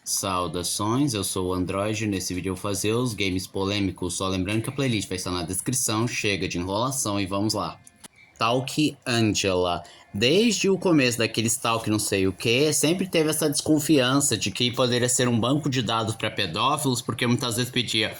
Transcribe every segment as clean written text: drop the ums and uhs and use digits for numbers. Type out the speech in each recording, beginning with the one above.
Saudações, eu sou o Android. Nesse vídeo eu vou fazer os games polêmicos. Só lembrando que a playlist vai estar na descrição. Chega de enrolação e vamos lá. Talk Angela. Desde o começo daquele Talk não sei o que, sempre teve essa desconfiança de que poderia ser um banco de dados para pedófilos, porque muitas vezes pedia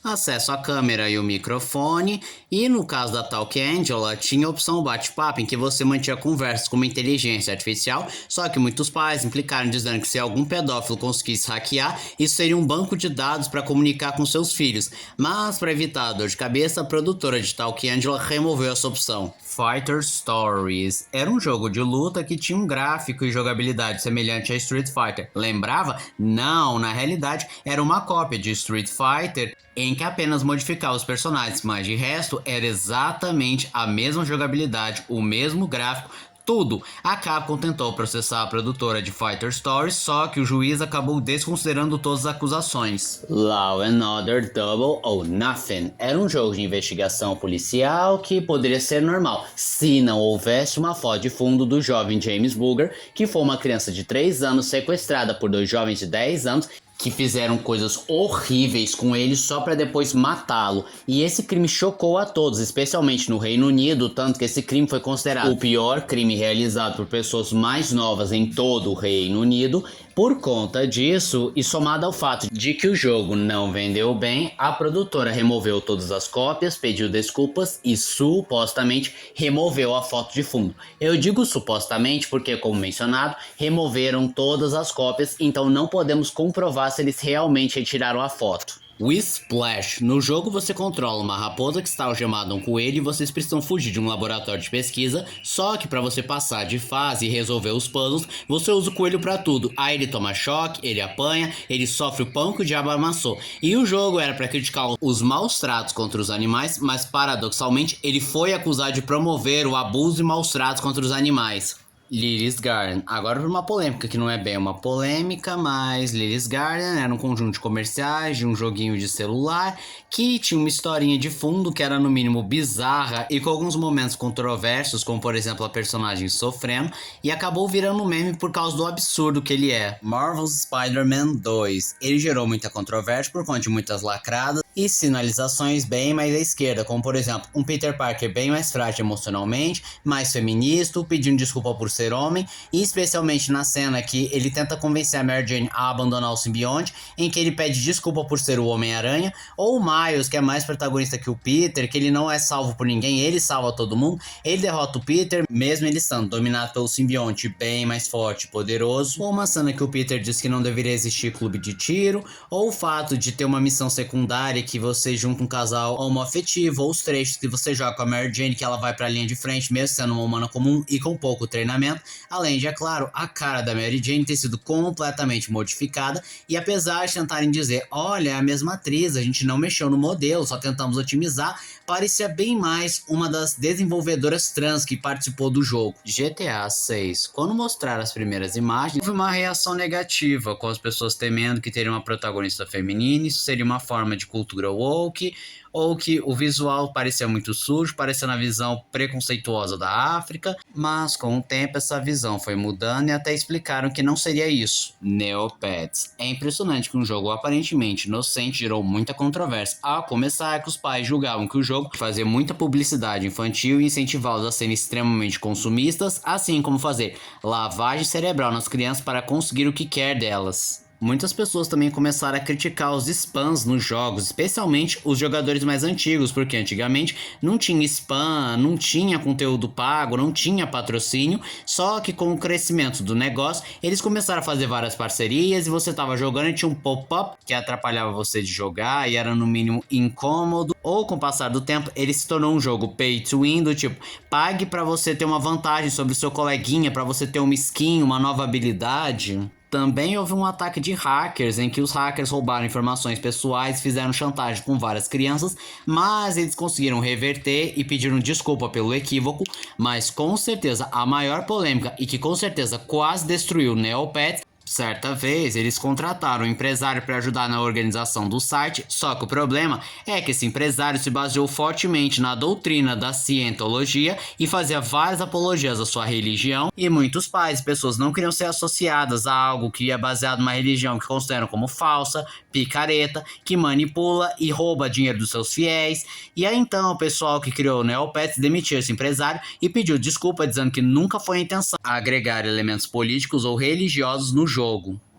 acesso à câmera e o microfone, e no caso da Talk Angela tinha a opção bate-papo em que você mantinha conversas com uma inteligência artificial, só que muitos pais implicaram dizendo que se algum pedófilo conseguisse hackear, isso seria um banco de dados para comunicar com seus filhos, mas para evitar a dor de cabeça, a produtora de Talk Angela removeu essa opção. Fighter Stories era um jogo de luta que tinha um gráfico e jogabilidade semelhante a Street Fighter. Lembrava? Não, na realidade era uma cópia de Street Fighter em que apenas modificava os personagens, mas de resto era exatamente a mesma jogabilidade, o mesmo gráfico, tudo. A Capcom tentou processar a produtora de Fighter Stories, só que o juiz acabou desconsiderando todas as acusações. Law and Order Double or Nothing era um jogo de investigação policial que poderia ser normal se não houvesse uma foto de fundo do jovem James Booger, que foi uma criança de 3 anos sequestrada por 2 jovens de 10 anos que fizeram coisas horríveis com ele só para depois matá-lo. E esse crime chocou a todos, especialmente no Reino Unido, tanto que esse crime foi considerado o pior crime realizado por pessoas mais novas em todo o Reino Unido. Por conta disso, e somado ao fato de que o jogo não vendeu bem, a produtora removeu todas as cópias, pediu desculpas e supostamente removeu a foto de fundo. Eu digo supostamente porque, como mencionado, removeram todas as cópias, então não podemos comprovar se eles realmente retiraram a foto. O Splash. No jogo você controla uma raposa que está algemada a um coelho e vocês precisam fugir de um laboratório de pesquisa, só que para você passar de fase e resolver os puzzles, você usa o coelho para tudo. Aí ele toma choque, ele apanha, ele sofre o pão que o diabo amassou. E o jogo era para criticar os maus tratos contra os animais, mas paradoxalmente ele foi acusado de promover o abuso e maus tratos contra os animais. Lily's Garden. Agora por uma polêmica que não é bem uma polêmica, mas Lily's Garden era um conjunto de comerciais de um joguinho de celular que tinha uma historinha de fundo que era no mínimo bizarra e com alguns momentos controversos, como por exemplo a personagem sofrendo, e acabou virando um meme por causa do absurdo que ele é. Marvel's Spider-Man 2. Ele gerou muita controvérsia por conta de muitas lacradas e sinalizações bem mais à esquerda, como por exemplo um Peter Parker bem mais frágil emocionalmente, mais feminista, pedindo desculpa por ser homem, e especialmente na cena que ele tenta convencer a Mary Jane a abandonar o simbionte, em que ele pede desculpa por ser o Homem-Aranha, ou o Miles, que é mais protagonista que o Peter, que ele não é salvo por ninguém, ele salva todo mundo, ele derrota o Peter, mesmo ele estando dominado pelo simbionte bem mais forte e poderoso, ou uma cena que o Peter diz que não deveria existir clube de tiro, ou o fato de ter uma missão secundária que você junta um casal homoafetivo, ou os trechos que você joga com a Mary Jane, que ela vai pra linha de frente, mesmo sendo uma humana comum e com pouco treinamento, além de, é claro, a cara da Mary Jane ter sido completamente modificada, e apesar de tentarem dizer, olha, é a mesma atriz, a gente não mexeu no modelo, só tentamos otimizar, parecia bem mais uma das desenvolvedoras trans que participou do jogo. GTA 6. Quando mostraram as primeiras imagens, houve uma reação negativa, com as pessoas temendo que teria uma protagonista feminina, isso seria uma forma de cultura woke, ou que o visual parecia muito sujo, parecendo a visão preconceituosa da África, mas com o tempo essa visão foi mudando e até explicaram que não seria isso. Neopets. É impressionante que um jogo aparentemente inocente gerou muita controvérsia, a começar que os pais julgavam que o jogo fazia muita publicidade infantil e incentivá-los a serem extremamente consumistas, assim como fazer lavagem cerebral nas crianças para conseguir o que quer delas. Muitas pessoas também começaram a criticar os spams nos jogos, especialmente os jogadores mais antigos, porque antigamente não tinha spam, não tinha conteúdo pago, não tinha patrocínio, só que com o crescimento do negócio, eles começaram a fazer várias parcerias e você estava jogando e tinha um pop-up que atrapalhava você de jogar e era no mínimo incômodo, ou com o passar do tempo ele se tornou um jogo pay to win, do tipo, pague para você ter uma vantagem sobre o seu coleguinha, para você ter uma skin, uma nova habilidade. Também houve um ataque de hackers, em que os hackers roubaram informações pessoais e fizeram chantagem com várias crianças, mas eles conseguiram reverter e pediram desculpa pelo equívoco, mas com certeza a maior polêmica e que com certeza quase destruiu Neopets Certa vez, eles contrataram um empresário para ajudar na organização do site, só que o problema é que esse empresário se baseou fortemente na doutrina da cientologia e fazia várias apologias à sua religião, e muitos pais e pessoas não queriam ser associadas a algo que é baseado numa religião que consideram como falsa, picareta, que manipula e rouba dinheiro dos seus fiéis. E aí então o pessoal que criou o Neopets demitiu esse empresário e pediu desculpa, dizendo que nunca foi a intenção agregar elementos políticos ou religiosos no jogo.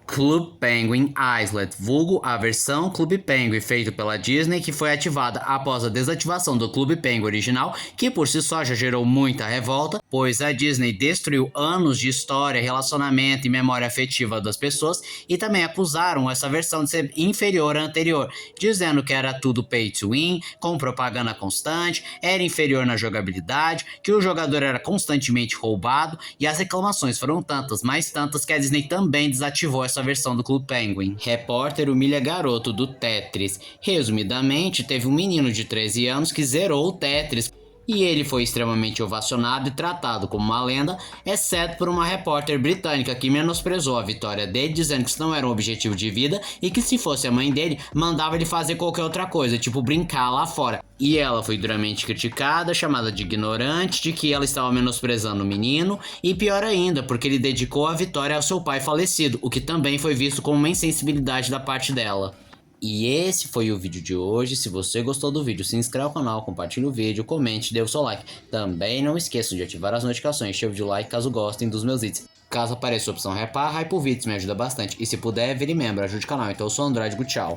Club Penguin Islet, vulgo a versão Clube Penguin feito pela Disney, que foi ativada após a desativação do Clube Penguin original, que por si só já gerou muita revolta, pois a Disney destruiu anos de história, relacionamento e memória afetiva das pessoas, e também acusaram essa versão de ser inferior à anterior, dizendo que era tudo pay to win, com propaganda constante, era inferior na jogabilidade, que o jogador era constantemente roubado, e as reclamações foram tantas, mais tantas, que a Disney também desativou essa versão do Clube Penguin. Repórter humilha garoto do Tetris. Resumidamente, teve um menino de 13 anos que zerou o Tetris, e ele foi extremamente ovacionado e tratado como uma lenda, exceto por uma repórter britânica que menosprezou a vitória dele, dizendo que isso não era um objetivo de vida e que se fosse a mãe dele, mandava ele fazer qualquer outra coisa, tipo brincar lá fora. E ela foi duramente criticada, chamada de ignorante, de que ela estava menosprezando o menino, e pior ainda, porque ele dedicou a vitória ao seu pai falecido, o que também foi visto como uma insensibilidade da parte dela. E esse foi o vídeo de hoje. Se você gostou do vídeo, se inscreva no canal, compartilhe o vídeo, comente, dê o seu like. Também não esqueçam de ativar as notificações, chave de like caso gostem dos meus vídeos. Caso apareça a opção hype o vídeo me ajuda bastante. E se puder, vire membro, ajude o canal. Então eu sou o Android, tchau.